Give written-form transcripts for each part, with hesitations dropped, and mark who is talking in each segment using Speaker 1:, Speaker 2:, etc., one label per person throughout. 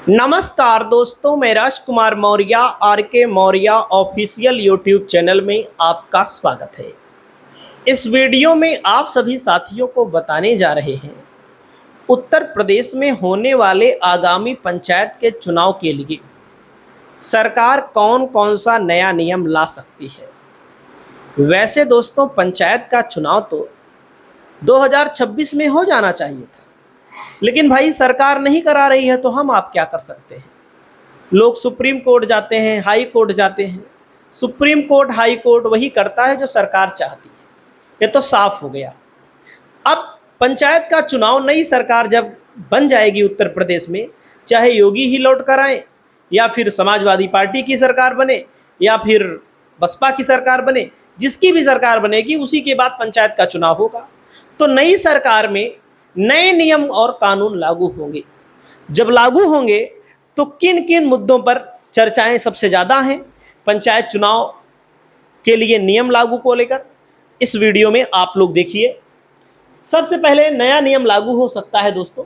Speaker 1: नमस्कार दोस्तों, मैं राजकुमार मौर्य आर के मौर्य ऑफिशियल यूट्यूब चैनल में आपका स्वागत है। इस वीडियो में आप सभी साथियों को बताने जा रहे हैं उत्तर प्रदेश में होने वाले आगामी पंचायत के चुनाव के लिए सरकार कौन कौन सा नया नियम ला सकती है। वैसे दोस्तों, पंचायत का चुनाव तो 2026 में हो जाना चाहिए था, लेकिन भाई सरकार नहीं करा रही है तो हम आप क्या कर सकते हैं। लोग सुप्रीम कोर्ट जाते हैं, हाई कोर्ट जाते हैं। सुप्रीम कोर्ट, हाई कोर्ट वही करता है जो सरकार चाहती है। ये तो साफ हो गया। अब पंचायत का चुनाव नई सरकार जब बन जाएगी उत्तर प्रदेश में, चाहे योगी ही लौट कर आए या फिर समाजवादी पार्टी की सरकार बने या फिर बसपा की सरकार बने, जिसकी भी सरकार बनेगी उसी के बाद पंचायत का चुनाव होगा। तो नई सरकार में नए नियम और कानून लागू होंगे। जब लागू होंगे तो किन किन मुद्दों पर चर्चाएं सबसे ज़्यादा हैं पंचायत चुनाव के लिए नियम लागू को लेकर, इस वीडियो में आप लोग देखिए। सबसे पहले नया नियम लागू हो सकता है दोस्तों,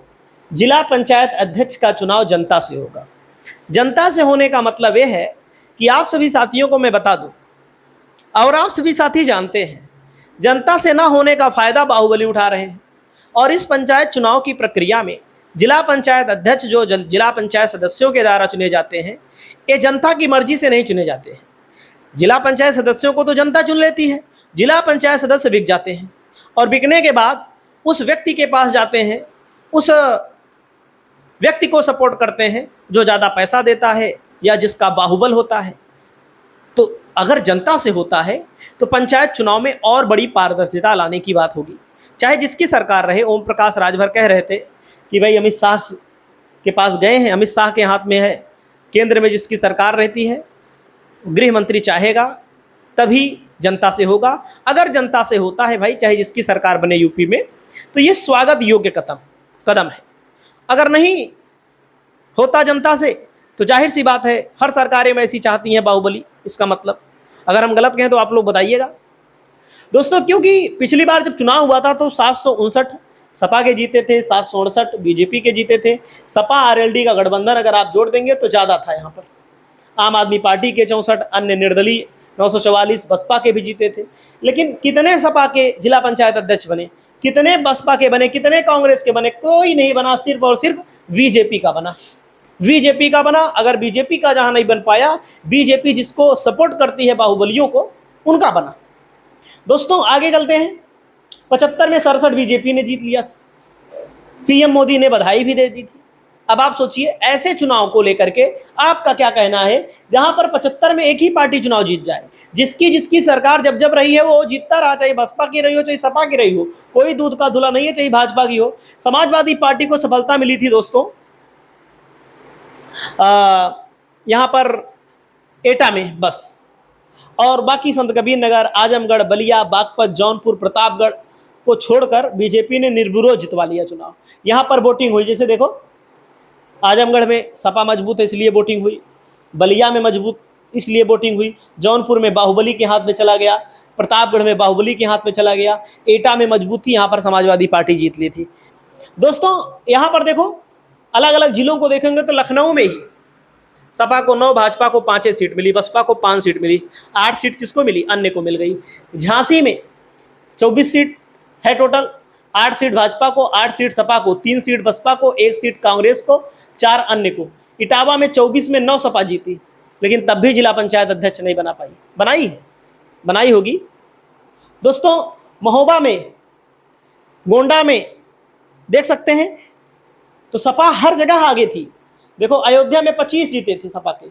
Speaker 1: जिला पंचायत अध्यक्ष का चुनाव जनता से होगा। जनता से होने का मतलब यह है कि आप सभी साथियों को मैं बता दूं, और आप सभी साथी जानते हैं, जनता से ना होने का फायदा बाहुबली उठा रहे हैं। और इस पंचायत चुनाव की प्रक्रिया में जिला पंचायत अध्यक्ष जो जिला पंचायत सदस्यों के द्वारा चुने जाते हैं, ये जनता की मर्जी से नहीं चुने जाते हैं। जिला पंचायत सदस्यों को तो जनता चुन लेती है, जिला पंचायत सदस्य बिक जाते हैं और बिकने के बाद उस व्यक्ति के पास जाते हैं, उस व्यक्ति को सपोर्ट करते हैं जो ज़्यादा पैसा देता है या जिसका बाहुबल होता है। तो अगर जनता से होता है तो पंचायत चुनाव में और बड़ी पारदर्शिता लाने की बात होगी। चाहे जिसकी सरकार रहे, ओम प्रकाश राजभर कह रहे थे कि भाई अमित शाह के पास गए हैं, अमित शाह के हाथ में है, केंद्र में जिसकी सरकार रहती है, गृह मंत्री चाहेगा तभी जनता से होगा। अगर जनता से होता है भाई, चाहे जिसकी सरकार बने यूपी में, तो ये स्वागत योग्य कदम है। अगर नहीं होता जनता से तो जाहिर सी बात है हर सरकारें में ऐसी चाहती हैं बाहुबली। इसका मतलब अगर हम गलत कहें तो आप लोग बताइएगा दोस्तों, क्योंकि पिछली बार जब चुनाव हुआ था तो 759 सपा के जीते थे, 768 बीजेपी के जीते थे। सपा आरएलडी का गठबंधन अगर आप जोड़ देंगे तो ज़्यादा था यहाँ पर। आम आदमी पार्टी के 64, अन्य निर्दलीय 944, बसपा के भी जीते थे। लेकिन कितने सपा के जिला पंचायत अध्यक्ष बने, कितने बसपा के बने, कितने कांग्रेस के बने? कोई नहीं बना, सिर्फ और सिर्फ बीजेपी का बना। बीजेपी का बना। अगर बीजेपी का जहाँ नहीं बन पाया, बीजेपी जिसको सपोर्ट करती है बाहुबलियों को, उनका बना। दोस्तों आगे चलते हैं। 75 में 67 बीजेपी ने जीत लिया था। पीएम मोदी ने बधाई भी दे दी थी। अब आप सोचिए, ऐसे चुनाव को लेकर के आपका क्या कहना है, जहां पर 75 में एक ही पार्टी चुनाव जीत जाए, जिसकी जिसकी सरकार जब जब रही है वो जीतता रहा, चाहे बसपा की रही हो चाहे सपा की रही हो, कोई दूध का धुला नहीं है, चाहे भाजपा की हो। समाजवादी पार्टी को सफलता मिली थी दोस्तों यहां पर एटा में बस, और बाकी संत कबीर नगर, आजमगढ़, बलिया, बागपत, जौनपुर, प्रतापगढ़ को छोड़कर बीजेपी ने निर्विरोध जितवा लिया चुनाव। यहाँ पर वोटिंग हुई, जैसे देखो आजमगढ़ में सपा मजबूत है इसलिए वोटिंग हुई, बलिया में मजबूत इसलिए वोटिंग हुई, जौनपुर में बाहुबली के हाथ में चला गया, प्रतापगढ़ में बाहुबली के हाथ में चला गया, एटा में मजबूत थी, यहाँ पर समाजवादी पार्टी जीत ली थी। दोस्तों यहाँ पर देखो, अलग अलग जिलों को देखेंगे तो लखनऊ में ही सपा को 9, भाजपा को 5 सीट मिली, बसपा को 5 सीट मिली, 8 सीट किसको मिली? अन्य को मिल गई। झांसी में 24 सीट है टोटल, 8 सीट भाजपा को, 8 सीट सपा को, 3 सीट बसपा को, 1 सीट कांग्रेस को, 4 अन्य को। इटावा में 24 में 9 सपा जीती, लेकिन तब भी जिला पंचायत अध्यक्ष नहीं बना पाई। बनाई होगी दोस्तों। महोबा में, गोंडा में देख सकते हैं तो सपा हर जगह आगे थी। देखो अयोध्या में 25 जीते थे सपा के,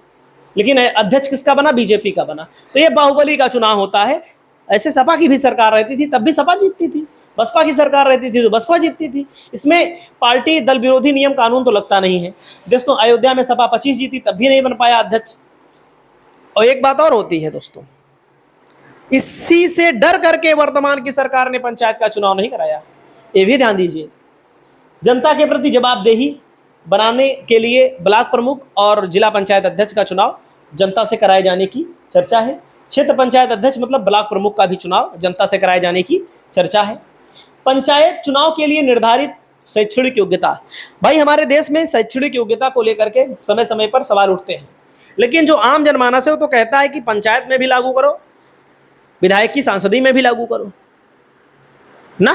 Speaker 1: लेकिन अध्यक्ष किसका बना? बीजेपी का बना। तो ये बाहुबली का चुनाव होता है। ऐसे सपा की भी सरकार रहती थी तब भी सपा जीतती थी, बसपा की सरकार रहती थी तो बसपा जीतती थी। इसमें पार्टी दल विरोधी नियम कानून तो लगता नहीं है दोस्तों। अयोध्या में सपा 25 जीती तब भी नहीं बन पाया अध्यक्ष। और एक बात और होती है दोस्तों, इसी से डर करके वर्तमान की सरकार ने पंचायत का चुनाव नहीं कराया। ये भी ध्यान दीजिए, जनता के प्रति जवाबदेही बनाने के लिए ब्लॉक प्रमुख और जिला पंचायत अध्यक्ष का चुनाव जनता से कराए जाने की चर्चा है। क्षेत्र पंचायत अध्यक्ष मतलब ब्लॉक प्रमुख का भी चुनाव जनता से कराए जाने की चर्चा है। पंचायत चुनाव के लिए निर्धारित शैक्षणिक योग्यता। भाई हमारे देश में शैक्षणिक योग्यता को लेकर के समय समय पर सवाल उठते हैं, लेकिन जो आम जनमानस है वो तो कहता है कि पंचायत में भी लागू करो, विधायक की सांसदी में भी लागू करो ना।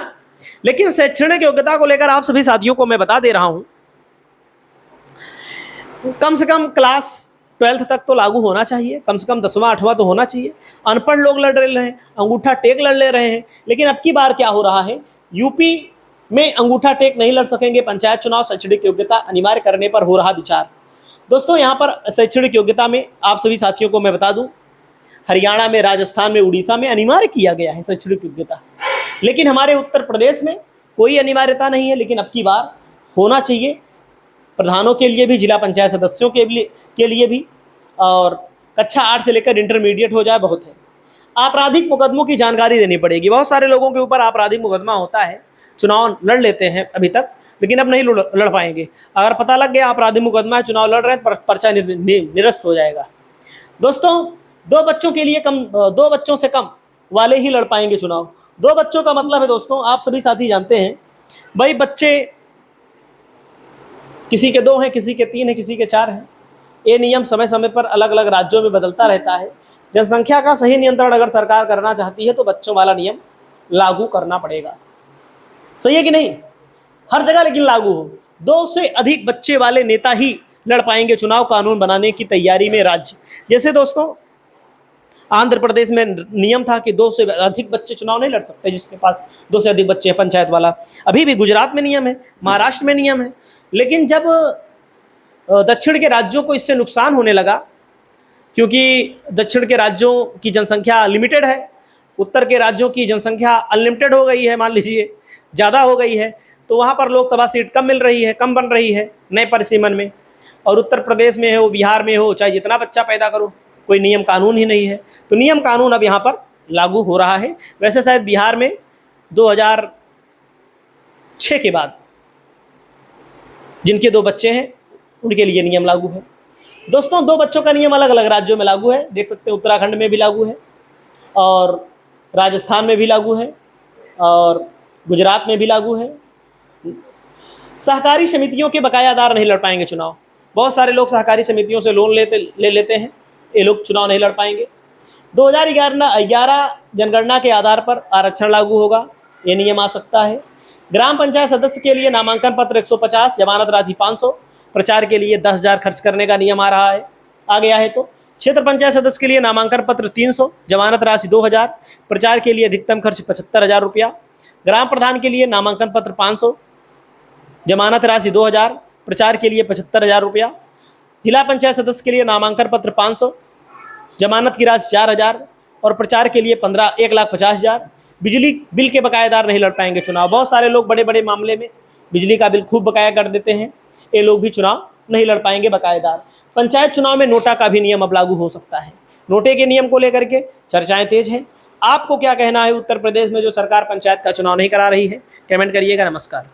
Speaker 1: लेकिन शैक्षणिक योग्यता को लेकर आप सभी साथियों को मैं बता दे रहा हूं, कम से कम क्लास 12th तक तो लागू होना चाहिए, कम से कम 10वां 8वां तो होना चाहिए। अनपढ़ लोग लड़ रहे हैं, अंगूठा टेक लड़ ले रहे हैं, लेकिन अब की बार क्या हो रहा है, यूपी में अंगूठा टेक नहीं लड़ सकेंगे। पंचायत चुनाव शैक्षणिक योग्यता अनिवार्य करने पर हो रहा विचार। दोस्तों यहाँ पर शैक्षणिक योग्यता में आप सभी साथियों को मैं बता दूं, हरियाणा में, राजस्थान में, उड़ीसा में अनिवार्य किया गया है शैक्षणिक योग्यता, लेकिन हमारे उत्तर प्रदेश में कोई अनिवार्यता नहीं है। लेकिन अब की बार होना चाहिए, प्रधानों के लिए भी, जिला पंचायत सदस्यों के लिए भी, और कक्षा 8 से लेकर इंटरमीडिएट हो जाए बहुत है। आपराधिक मुकदमों की जानकारी देनी पड़ेगी। बहुत सारे लोगों के ऊपर आपराधिक मुकदमा होता है, चुनाव लड़ लेते हैं अभी तक, लेकिन अब नहीं लड़ पाएंगे। अगर पता लग गया आपराधिक मुकदमा है, चुनाव लड़ रहे हैं, पर्चा निरस्त हो जाएगा। दोस्तों 2 बच्चों से कम वाले ही लड़ पाएंगे चुनाव। 2 बच्चों का मतलब है दोस्तों, आप सभी साथी जानते हैं भाई, बच्चे किसी के 2 हैं, किसी के 3 हैं, किसी के 4 हैं। ये नियम समय समय पर अलग अलग राज्यों में बदलता रहता है। जनसंख्या का सही नियंत्रण अगर सरकार करना चाहती है तो बच्चों वाला नियम लागू करना पड़ेगा। सही है कि नहीं? हर जगह लेकिन लागू हो। 2 से अधिक बच्चे वाले नेता ही लड़ पाएंगे चुनाव। कानून बनाने की तैयारी में राज्य, जैसे दोस्तों आंध्र प्रदेश में नियम था कि 2 से अधिक बच्चे चुनाव नहीं लड़ सकते, जिसके पास 2 से अधिक बच्चे हैं, पंचायत वाला। अभी भी गुजरात में नियम है, महाराष्ट्र में नियम है। लेकिन जब दक्षिण के राज्यों को इससे नुकसान होने लगा, क्योंकि दक्षिण के राज्यों की जनसंख्या लिमिटेड है, उत्तर के राज्यों की जनसंख्या अनलिमिटेड हो गई है, मान लीजिए ज़्यादा हो गई है, तो वहाँ पर लोकसभा सीट कम मिल रही है, कम बन रही है नए परिसीमन में। और उत्तर प्रदेश में हो, बिहार में हो, चाहे जितना बच्चा पैदा करो, कोई नियम कानून ही नहीं है। तो नियम कानून अब यहाँ पर लागू हो रहा है। वैसे शायद बिहार में 2006 के बाद जिनके 2 बच्चे हैं उनके लिए नियम लागू है। दोस्तों 2 बच्चों का नियम अलग अलग राज्यों में लागू है। देख सकते हैं उत्तराखंड में भी लागू है, और राजस्थान में भी लागू है, और गुजरात में भी लागू है। सहकारी समितियों के बकायादार नहीं लड़ पाएंगे चुनाव। बहुत सारे लोग सहकारी समितियों से लोन ले लेते हैं, ये लोग चुनाव नहीं लड़ पाएंगे। 2011 जनगणना के आधार पर आरक्षण लागू होगा, ये नियम आ सकता है। ग्राम पंचायत सदस्य के लिए नामांकन पत्र 150, जमानत राशि 500, प्रचार के लिए 10,000 खर्च करने का नियम आ गया है। तो क्षेत्र पंचायत सदस्य के लिए नामांकन पत्र 300, जमानत राशि 2,000, प्रचार के लिए अधिकतम खर्च 75,000 रुपया। ग्राम प्रधान के लिए नामांकन पत्र 500, जमानत राशि 2,000, प्रचार के लिए 75,000 रुपया। जिला पंचायत सदस्य के लिए नामांकन पत्र 500, जमानत की राशि 4,000, और प्रचार के लिए 1,50,000। बिजली बिल के बकायेदार नहीं लड़ पाएंगे चुनाव। बहुत सारे लोग बड़े बड़े मामले में बिजली का बिल खूब बकाया कर देते हैं, ये लोग भी चुनाव नहीं लड़ पाएंगे बकायेदार। पंचायत चुनाव में नोटा का भी नियम अब लागू हो सकता है। नोटे के नियम को लेकर के चर्चाएं तेज हैं। आपको क्या कहना है उत्तर प्रदेश में जो सरकार पंचायत का चुनाव नहीं करा रही है? कमेंट करिएगा। नमस्कार।